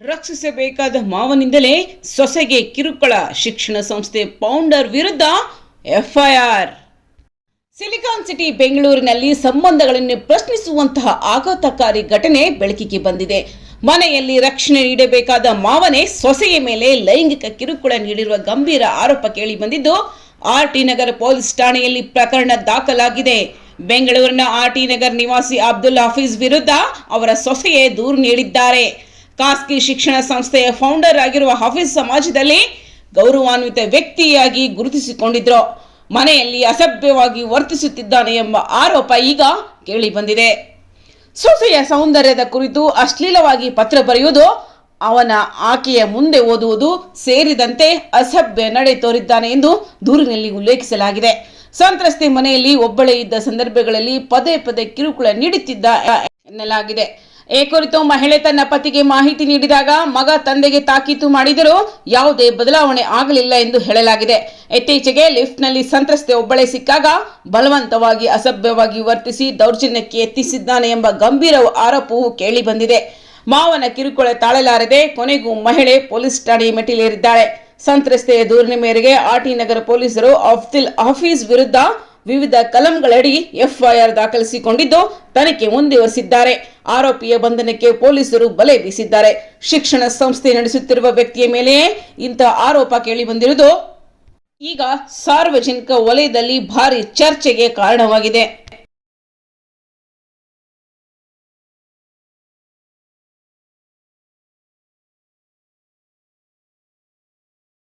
ರಕ್ಷಿಸಬೇಕಾದ ಮಾವನಿಂದಲೇ ಸೊಸೆಗೆ ಕಿರುಕುಳ, ಶಿಕ್ಷಣ ಸಂಸ್ಥೆ ಫೌಂಡರ್ ವಿರುದ್ಧ ಎಫ್ಐಆರ್. ಸಿಲಿಕಾನ್ ಸಿಟಿ ಬೆಂಗಳೂರಿನಲ್ಲಿ ಸಂಬಂಧಗಳನ್ನು ಪ್ರಶ್ನಿಸುವಂತಹ ಆಘಾತಕಾರಿ ಘಟನೆ ಬೆಳಕಿಗೆ ಬಂದಿದೆ. ಮನೆಯಲ್ಲಿ ರಕ್ಷಣೆ ನೀಡಬೇಕಾದ ಮಾವನೇ ಸೊಸೆಯ ಮೇಲೆ ಲೈಂಗಿಕ ಕಿರುಕುಳ ನೀಡಿರುವ ಗಂಭೀರ ಆರೋಪ ಕೇಳಿ ಬಂದಿದ್ದು, ಆರ್ಟಿ ನಗರ ಪೊಲೀಸ್ ಠಾಣೆಯಲ್ಲಿ ಪ್ರಕರಣ ದಾಖಲಾಗಿದೆ. ಬೆಂಗಳೂರಿನ ಆರ್ಟಿ ನಗರ್ ನಿವಾಸಿ ಅಬ್ದುಲ್ ಹಫೀಜ್ ವಿರುದ್ಧ ಅವರ ಸೊಸೆಯೇ ದೂರು ನೀಡಿದ್ದಾರೆ. ಖಾಸಗಿ ಶಿಕ್ಷಣ ಸಂಸ್ಥೆಯ ಫೌಂಡರ್ ಆಗಿರುವ ಹಫೀಜ್ ಸಮಾಜದಲ್ಲಿ ಗೌರವಾನ್ವಿತ ವ್ಯಕ್ತಿಯಾಗಿ ಗುರುತಿಸಿಕೊಂಡಿದ್ರು. ಮನೆಯಲ್ಲಿ ಅಸಭ್ಯವಾಗಿ ವರ್ತಿಸುತ್ತಿದ್ದಾನೆ ಎಂಬ ಆರೋಪ ಈಗ ಕೇಳಿ ಬಂದಿದೆ. ಸೊಸೆಯ ಸೌಂದರ್ಯದ ಕುರಿತು ಅಶ್ಲೀಲವಾಗಿ ಪತ್ರ ಬರೆಯುವುದು, ಆಕೆಯ ಮುಂದೆ ಓದುವುದು ಸೇರಿದಂತೆ ಅಸಭ್ಯ ನಡೆ ತೋರಿದ್ದಾನೆ ಎಂದು ದೂರಿನಲ್ಲಿ ಉಲ್ಲೇಖಿಸಲಾಗಿದೆ. ಸಂತ್ರಸ್ತೆ ಮನೆಯಲ್ಲಿ ಒಬ್ಬಳೇ ಇದ್ದ ಸಂದರ್ಭಗಳಲ್ಲಿ ಪದೇ ಪದೇ ಕಿರುಕುಳ ನೀಡುತ್ತಿದ್ದ ಎನ್ನಲಾಗಿದೆ. ಈ ಕುರಿತು ಮಹಿಳೆ ತನ್ನ ಪತಿಗೆ ಮಾಹಿತಿ ನೀಡಿದಾಗ ಮಗ ತಂದೆಗೆ ತಾಕೀತು ಮಾಡಿದರೂ ಯಾವುದೇ ಬದಲಾವಣೆ ಆಗಲಿಲ್ಲ ಎಂದು ಹೇಳಲಾಗಿದೆ. ಇತ್ತೀಚೆಗೆ ಲಿಫ್ಟ್ನಲ್ಲಿ ಸಂತ್ರಸ್ತೆ ಒಬ್ಬಳೇ ಸಿಕ್ಕಾಗ ಬಲವಂತವಾಗಿ ಅಸಭ್ಯವಾಗಿ ವರ್ತಿಸಿ ದೌರ್ಜನ್ಯಕ್ಕೆ ಯತ್ನಿಸಿದ್ದಾನೆ ಎಂಬ ಗಂಭೀರ ಆರೋಪವು ಕೇಳಿ ಬಂದಿದೆ. ಮಾವನ ಕಿರುಕುಳ ತಾಳಲಾರದೆ ಕೊನೆಗೂ ಮಹಿಳೆ ಪೊಲೀಸ್ ಠಾಣೆ ಮೆಟ್ಟಿಲೇರಿದ್ದಾಳೆ. ಸಂತ್ರಸ್ತೆಯ ದೂರಿನ ಮೇರೆಗೆ ಆರ್ಟಿ ನಗರ ಪೊಲೀಸರು ಅಬ್ದುಲ್ ಹಫೀಜ್ ವಿರುದ್ಧ ವಿವಿಧ ಕಲಂಗಳಡಿ ಎಫ್ಐಆರ್ ದಾಖಲಿಸಿಕೊಂಡಿದ್ದು ತನಿಖೆ ಮುಂದುವರಿಸಿದ್ದಾರೆ. ಆರೋಪಿಯ ಬಂಧನಕ್ಕೆ ಪೊಲೀಸರು ಬಲೆ ಬೀಸಿದ್ದಾರೆ. ಶಿಕ್ಷಣ ಸಂಸ್ಥೆ ನಡೆಸುತ್ತಿರುವ ವ್ಯಕ್ತಿಯ ಮೇಲೆಯೇ ಇಂತಹ ಆರೋಪ ಕೇಳಿ ಬಂದಿರುವುದು ಈಗ ಸಾರ್ವಜನಿಕ ವಲಯದಲ್ಲಿ ಭಾರಿ ಚರ್ಚೆಗೆ ಕಾರಣವಾಗಿದೆ.